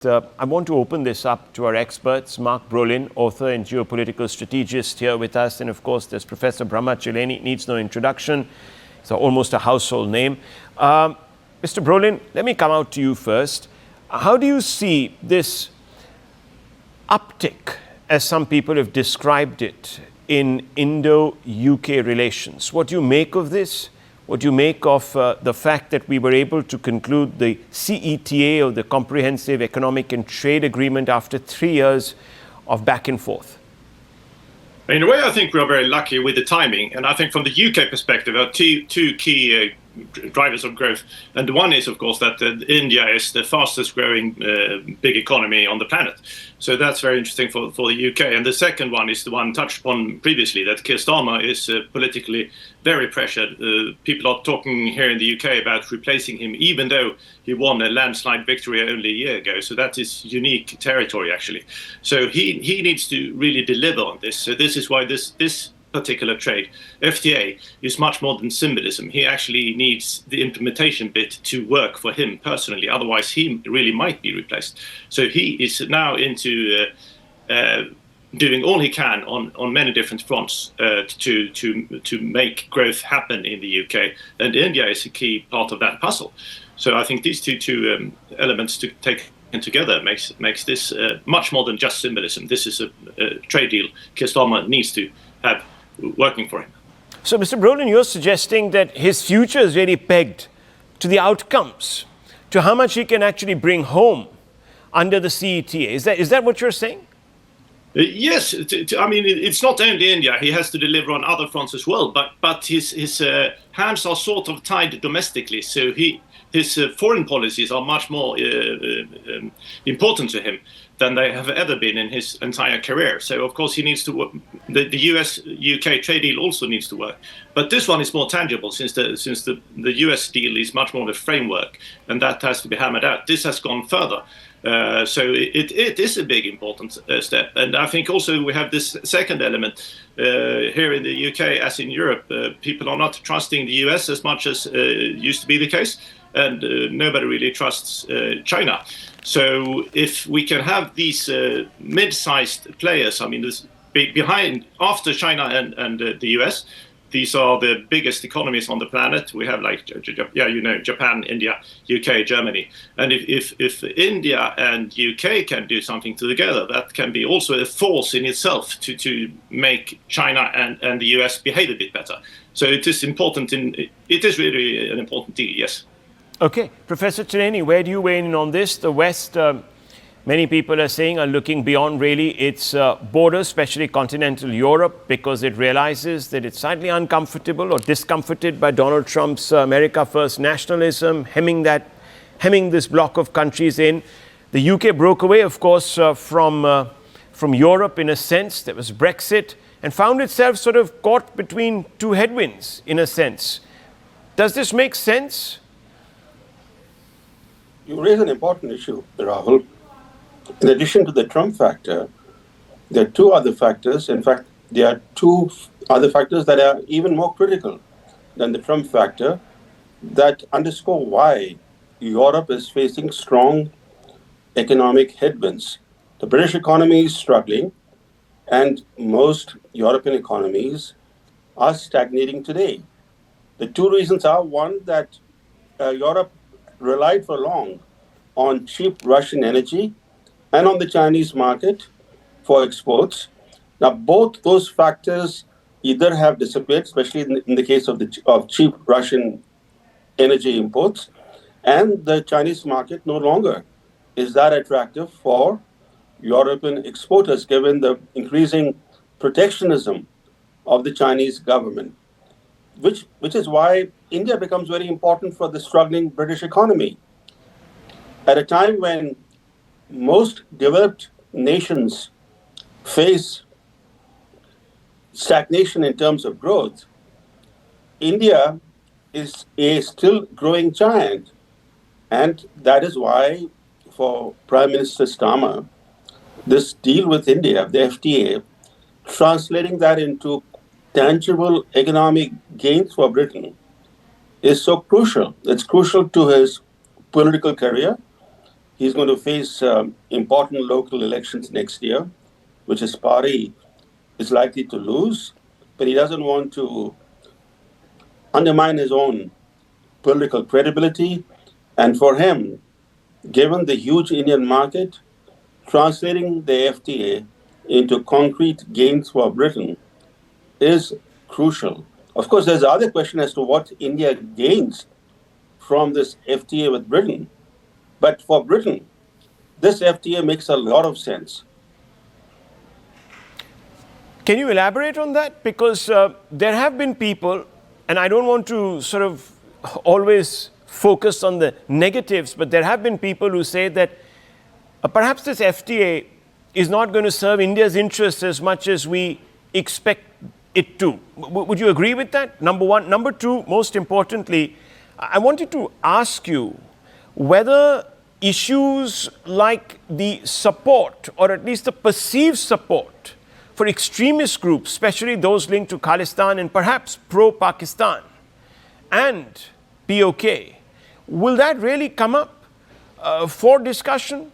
I want to open this up to our experts. Mark Brolin, author and geopolitical strategist, here with us. And of course, there's Professor Brahma Chileni, needs no introduction. It's almost a household name. Mr. Brolin, let me come out to you first. How do you see this uptick, as some people have described it, in Indo-UK relations? What do you make of this? What do you make of the fact that we were able to conclude the CETA, or the Comprehensive Economic and Trade Agreement, after 3 years of back and forth? In a way, I think we are very lucky with the timing. And I think from the UK perspective, there are two key drivers of growth. And one is, of course, that India is the fastest growing big economy on the planet. So that's very interesting for the UK. And the second one is the one touched upon previously, that Keir Starmer is politically very pressured. People are talking here in the UK about replacing him, even though he won a landslide victory only a year ago. So that is unique territory, actually. So he needs to really deliver on this. So this is why this particular trade, FTA, is much more than symbolism. He actually needs the implementation bit to work for him personally. Otherwise, he really might be replaced. So he is now into doing all he can on many different fronts to make growth happen in the UK. And India is a key part of that puzzle. So I think these two elements to take together makes this much more than just symbolism. This is a trade deal Keir Starmer needs to have working for him. So, Mr. Brolin, you're suggesting that his future is really pegged to the outcomes, to how much he can actually bring home under the CETA. Is that what you're saying? Yes. I mean, it's not only India. He has to deliver on other fronts as well. But his hands are sort of tied domestically. So his foreign policies are much more important to him than they have ever been in his entire career. So, of course, he needs to work. The US-UK trade deal also needs to work. But this one is more tangible, since the US deal is much more of a framework, and that has to be hammered out. This has gone further. So it is a big, important step. And I think also we have this second element here in the UK, as in Europe. People are not trusting the US as much as used to be the case. And nobody really trusts China. So if we can have these mid-sized players, I mean, this behind, after China and the US, these are the biggest economies on the planet. We have Japan, India, UK, Germany. And if India and UK can do something together, that can be also a force in itself to make China and the US behave a bit better. So it is important. It is really an important deal, yes. Okay, Professor Chileni, where do you weigh in on this? The West, many people are saying, are looking beyond really its borders, especially continental Europe, because it realizes that it's slightly uncomfortable or discomforted by Donald Trump's America First nationalism, hemming this block of countries in. The UK broke away, of course, from Europe in a sense. There was Brexit, and found itself sort of caught between two headwinds in a sense. Does this make sense? You raise an important issue, Rahul. In addition to the Trump factor, there are two other factors. In fact, there are two other factors that are even more critical than the Trump factor that underscore why Europe is facing strong economic headwinds. The British economy is struggling, and most European economies are stagnating today. The two reasons are, one, that Europe relied for long on cheap Russian energy and on the Chinese market for exports. Now, both those factors either have disappeared, especially in the case of cheap Russian energy imports, and the Chinese market no longer is that attractive for European exporters, given the increasing protectionism of the Chinese government, which is why India becomes very important for the struggling British economy. At a time when most developed nations face stagnation in terms of growth, India is a still growing giant. And that is why, for Prime Minister Starmer, this deal with India, the FTA, translating that into tangible economic gains for Britain, is so crucial. It's crucial to his political career. He's going to face important local elections next year, which his party is likely to lose, but he doesn't want to undermine his own political credibility. And for him, given the huge Indian market, translating the FTA into concrete gains for Britain is crucial. Of course, there's the other question as to what India gains from this FTA with Britain. But for Britain, this FTA makes a lot of sense. Can you elaborate on that? Because there have been people, and I don't want to sort of always focus on the negatives, but there have been people who say that perhaps this FTA is not going to serve India's interests as much as we expect it to. Would you agree with that? Number one. Number two, most importantly, I wanted to ask you whether issues like the support, or at least the perceived support, for extremist groups, especially those linked to Khalistan and perhaps pro-Pakistan and POK, will that really come up for discussion?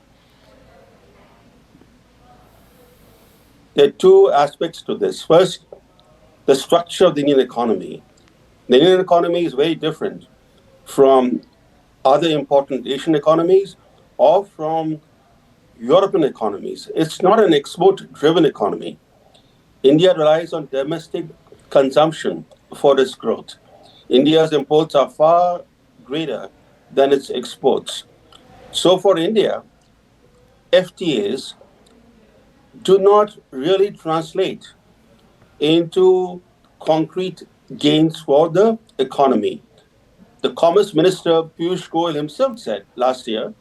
There are two aspects to this. First, the structure of the Indian economy. The Indian economy is very different from other important Asian economies or from European economies. It's not an export-driven economy. India relies on domestic consumption for its growth. India's imports are far greater than its exports. So for India, FTAs do not really translate into concrete gains for the economy. The Commerce Minister Piyush Goyal himself said last year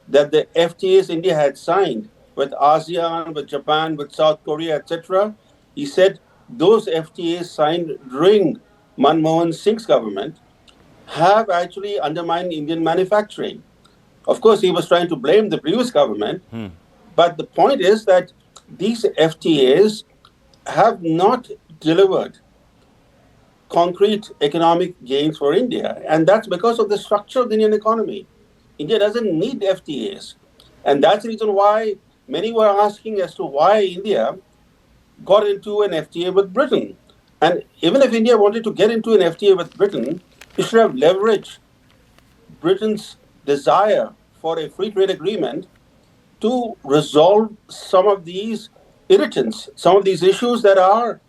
that the FTAs India had signed with ASEAN, with Japan, with South Korea, etc., he said those FTAs signed during Manmohan Singh's government have actually undermined Indian manufacturing. Of course, he was trying to blame the previous government, but the point is that these FTAs have not delivered concrete economic gains for India, and that's because of the structure of the Indian economy. India doesn't need FTAs, and that's the reason why many were asking as to why India got into an FTA with Britain. And even if India wanted to get into an FTA with Britain, it should have leveraged Britain's desire for a free trade agreement to resolve some of these irritants, some of these issues that are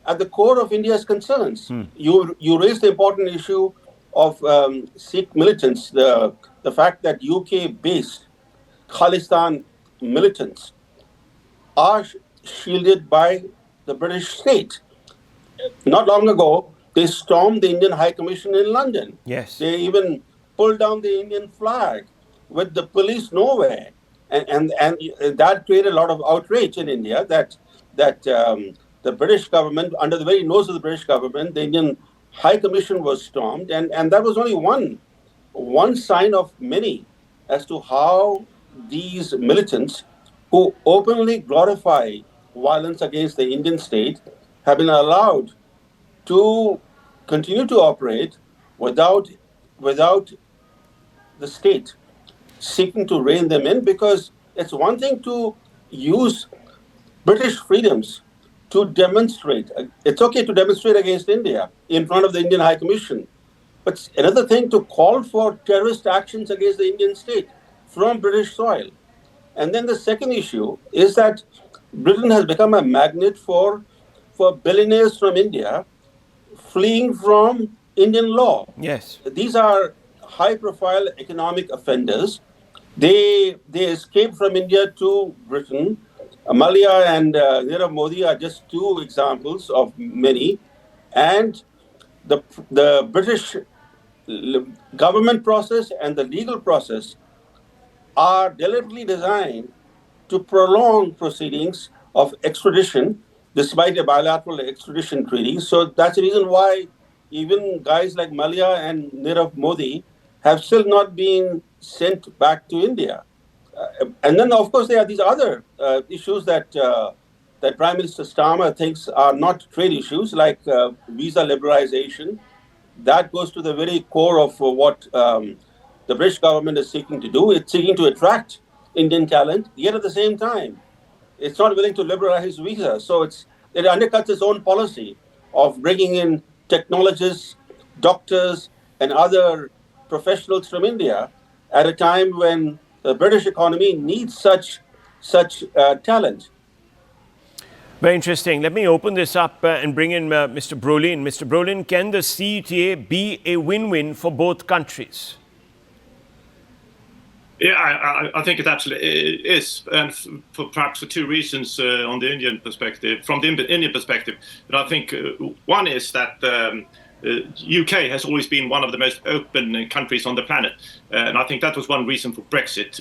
at the core of India's concerns. You raised the important issue of Sikh militants, the fact that UK-based Khalistan militants are shielded by the British state. Not long ago, they stormed the Indian High Commission in London. Yes. They even pulled down the Indian flag with the police nowhere. And that created a lot of outrage in India that the British government, under the very nose of the British government, the Indian High Commission was stormed. And that was only one sign of many as to how these militants who openly glorify violence against the Indian state have been allowed to continue to operate without the state seeking to rein them in, because it's one thing to use British freedoms to demonstrate. It's okay to demonstrate against India in front of the Indian High Commission. But it's another thing to call for terrorist actions against the Indian state from British soil. And then the second issue is that Britain has become a magnet for billionaires from India fleeing from Indian law. Yes. These are high-profile economic offenders. They escaped from India to Britain. Malia and Nirav Modi are just two examples of many. And the British government process and the legal process are deliberately designed to prolong proceedings of extradition despite a bilateral extradition treaty. So that's the reason why even guys like Malia and Nirav Modi have still not been sent back to India. And then, of course, there are these other issues that Prime Minister Starmer thinks are not trade issues, like visa liberalization. That goes to the very core of what the British government is seeking to do. It's seeking to attract Indian talent, yet at the same time, it's not willing to liberalize visas. So it undercuts its own policy of bringing in technologists, doctors, and other professionals from India at a time when the British economy needs such talent. Very interesting. Let me open this up and bring in Mr. Brolin. Mr. Brolin, can the CETA be a win-win for both countries? Yeah, I think it absolutely is, and perhaps for two reasons on the Indian perspective, from the Indian perspective. But I think one is that UK has always been one of the most open countries on the planet, and I think that was one reason for Brexit.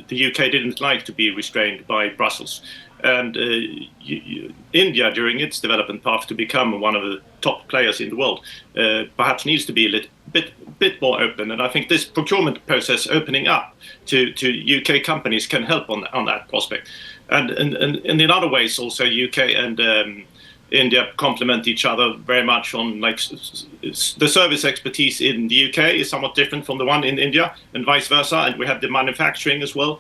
The UK didn't like to be restrained by Brussels, and India, during its development path to become one of the top players in the world, perhaps needs to be a little bit more open. And I think this procurement process opening up to UK companies can help on that prospect. And in other ways, also UK and India complement each other very much on, like, the service expertise in the UK is somewhat different from the one in India, and vice versa. And we have the manufacturing as well,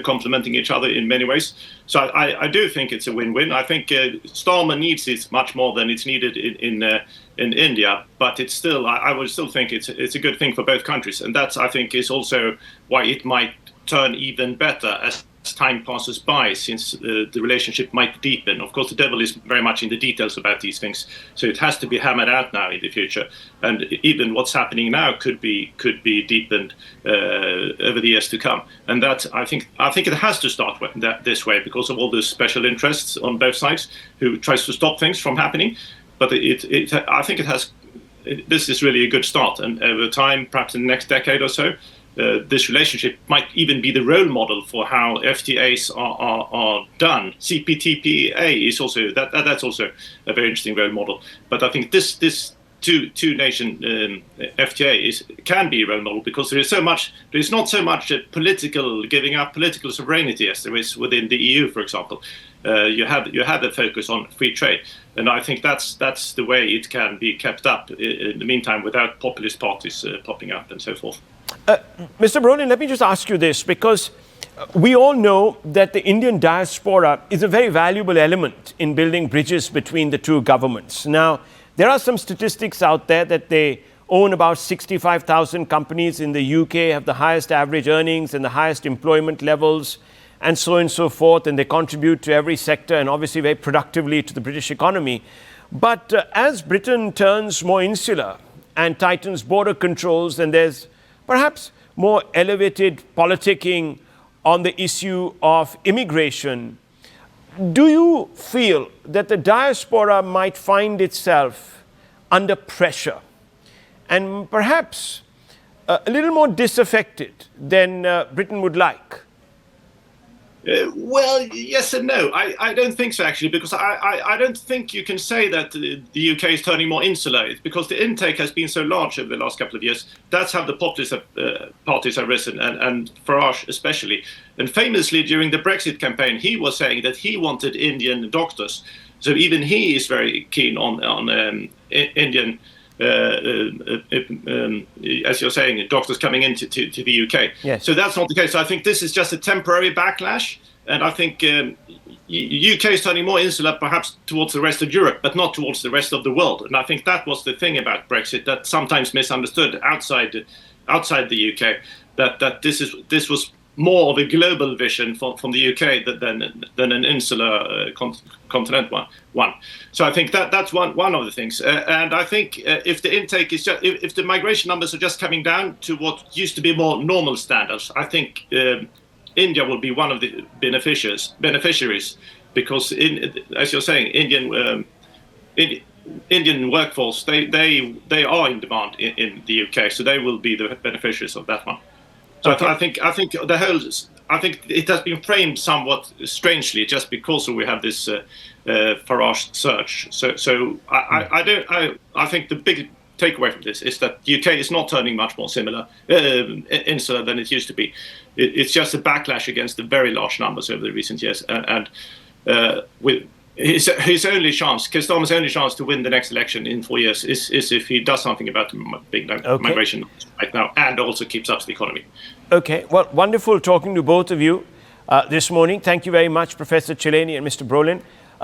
complementing each other in many ways. So I do think it's a win-win. I think Starmer needs it much more than it's needed in India, but it's still, I would still think it's a good thing for both countries, and that's, I think, is also why it might turn even better as time passes by, since the relationship might deepen. Of course, the devil is very much in the details about these things, so it has to be hammered out now in the future. And even what's happening now could be deepened over the years to come. And that I think it has to start this way because of all the special interests on both sides who tries to stop things from happening. But I think this is really a good start, and over time, perhaps in the next decade or so, this relationship might even be the role model for how FTAs are done. CPTPA is also that's also a very interesting role model. But I think this two nation FTA can be a role model because there is not so much a political giving up political sovereignty as there is within the EU, for example. You have a focus on free trade, and I think that's the way it can be kept up in the meantime without populist parties popping up and so forth. Mr. Brolin, let me just ask you this, because we all know that the Indian diaspora is a very valuable element in building bridges between the two governments. Now, there are some statistics out there that they own about 65,000 companies in the UK, have the highest average earnings and the highest employment levels, and so on and so forth, and they contribute to every sector and obviously very productively to the British economy. But as Britain turns more insular and tightens border controls, and there's perhaps more elevated politicking on the issue of immigration, do you feel that the diaspora might find itself under pressure and perhaps a little more disaffected than Britain would like? Well, yes and no. I don't think so, actually, because I don't think you can say that the UK is turning more insular. It's because the intake has been so large over the last couple of years. That's how the populist parties have risen, and Farage especially. And famously, during the Brexit campaign, he was saying that he wanted Indian doctors. So even he is very keen on Indian, as you're saying, doctors coming into to the UK. Yes. So that's not the case. So I think this is just a temporary backlash, and I think UK is turning more insular, perhaps towards the rest of Europe, but not towards the rest of the world. And I think that was the thing about Brexit that sometimes misunderstood outside the UK, that this was more of a global vision from the UK than an insular continent one. So I think that's one of the things. And I think if the intake is just, if the migration numbers are just coming down to what used to be more normal standards, I think India will be one of the beneficiaries because, as you're saying, Indian workforce, they are in demand in the UK, so they will be the beneficiaries of that one. So okay. I think it has been framed somewhat strangely just because we have this Farage surge. So I think the big takeaway from this is that the UK is not turning much more insular than it used to be. It's just a backlash against the very large numbers over the recent years, and with his only chance, Keir Starmer's only chance to win the next election in 4 years is if he does something about the big migration right now and also keeps up the economy. Okay, well, wonderful talking to both of you this morning. Thank you very much, Professor Chileni and Mr. Brolin.